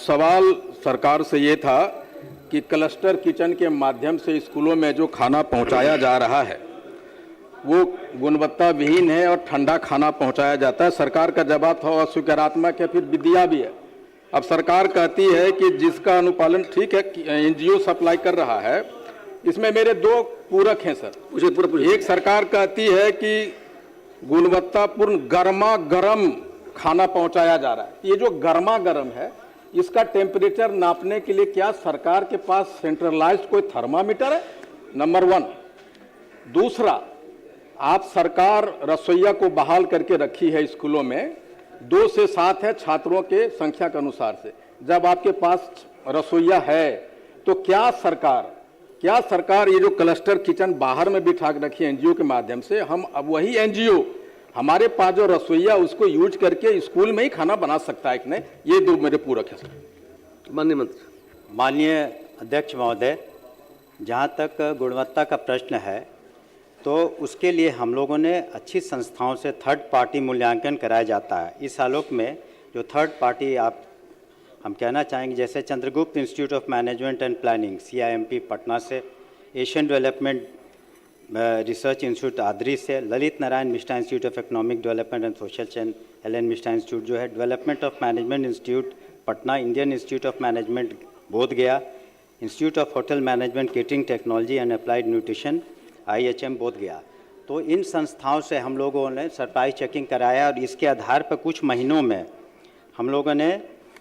सवाल सरकार से ये था कि क्लस्टर किचन के माध्यम से स्कूलों में जो खाना पहुंचाया जा रहा है वो गुणवत्ता विहीन है और ठंडा खाना पहुंचाया जाता है। सरकार का जवाब था सकारात्मक है, फिर विदिया भी है। अब सरकार कहती है कि जिसका अनुपालन ठीक है, एनजीओ सप्लाई कर रहा है। इसमें मेरे दो पूरक हैं सर। एक सरकार कहती है कि गुणवत्तापूर्ण गर्मा गर्म खाना पहुंचाया जा रहा है। ये जो गर्मा गर्म है, इसका टेम्परेचर नापने के लिए क्या सरकार के पास सेंट्रलाइज्ड कोई थर्मामीटर है? नंबर 1। दूसरा, आप सरकार रसोइया को बहाल करके रखी है स्कूलों में, 2 से 7 है छात्रों के संख्या के अनुसार से। जब आपके पास रसोइया है तो क्या सरकार ये जो क्लस्टर किचन बाहर में बिठा के रखी है एनजीओ के माध्यम से, हम अब वही एनजीओ हमारे पास जो रसोइया उसको यूज करके स्कूल में ही खाना बना सकता है कि नहीं? ये दो मेरे पूरक है सर। माननीय मंत्री। माननीय अध्यक्ष महोदय, जहाँ तक गुणवत्ता का प्रश्न है तो उसके लिए हम लोगों ने अच्छी संस्थाओं से थर्ड पार्टी मूल्यांकन कराया जाता है। इस आलोक में जो थर्ड पार्टी हम कहना चाहेंगे, जैसे Chandragupt institute of management and planning CIMP Patna से, Asian development research institute ADRI से, Lalit Narayan Mishra institute of economic development and social change LN Mishra institute जो है, development of management institute Patna, Indian institute of management Bodhgaya, institute of hotel management catering technology and applied nutrition IHM Bodhgaya. तो इन संस्थाओं से हम लोगों ने सरप्राइज चेकिंग कराया और इसके आधार पर कुछ महीनों में हम लोगों ने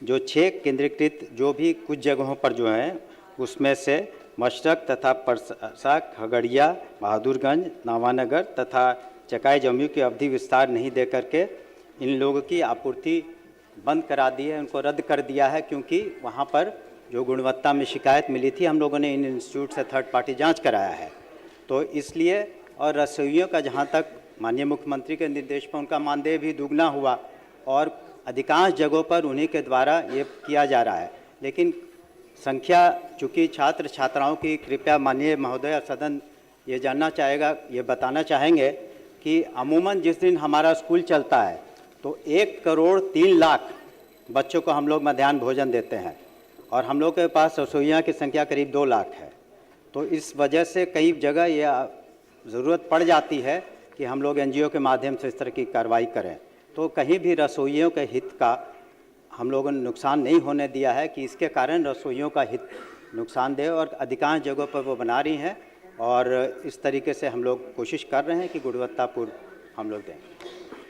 जो 6 केंद्रीकृत जो भी कुछ जगहों पर जो हैं उसमें से मशरक तथा परसा, खगड़िया, बहादुरगंज, नावानगर तथा चकाई जमुई की अवधि विस्तार नहीं दे करके इन लोगों की आपूर्ति बंद करा दी है, उनको रद्द कर दिया है, क्योंकि वहाँ पर जो गुणवत्ता में शिकायत मिली थी। हम लोगों ने इन इंस्टीट्यूट से थर्ड पार्टी जांच कराया है। तो इसलिए, और रसोइयों का जहाँ तक माननीय मुख्यमंत्री के निर्देश पर उनका मानदेय भी दुगना हुआ और अधिकांश जगहों पर उन्हीं के द्वारा ये किया जा रहा है। लेकिन संख्या चूँकि छात्र छात्राओं की, कृपया माननीय महोदय सदन ये जानना चाहेगा, ये बताना चाहेंगे कि अमूमन जिस दिन हमारा स्कूल चलता है तो 1 करोड़ 3 लाख बच्चों को हम लोग मध्याह्न भोजन देते हैं और हम लोग के पास रसोइयों की संख्या करीब 2 लाख है। तो इस वजह से कई जगह ये ज़रूरत पड़ जाती है कि हम लोग एनजीओ के माध्यम से इस तरह की कार्रवाई करें। तो कहीं भी रसोइयों के हित का हम लोगों ने नुकसान नहीं होने दिया है कि इसके कारण रसोइयों का हित नुकसानदेह, और अधिकांश जगहों पर वो बना रही हैं और इस तरीके से हम लोग कोशिश कर रहे हैं कि गुणवत्तापूर्ण हम लोग दें।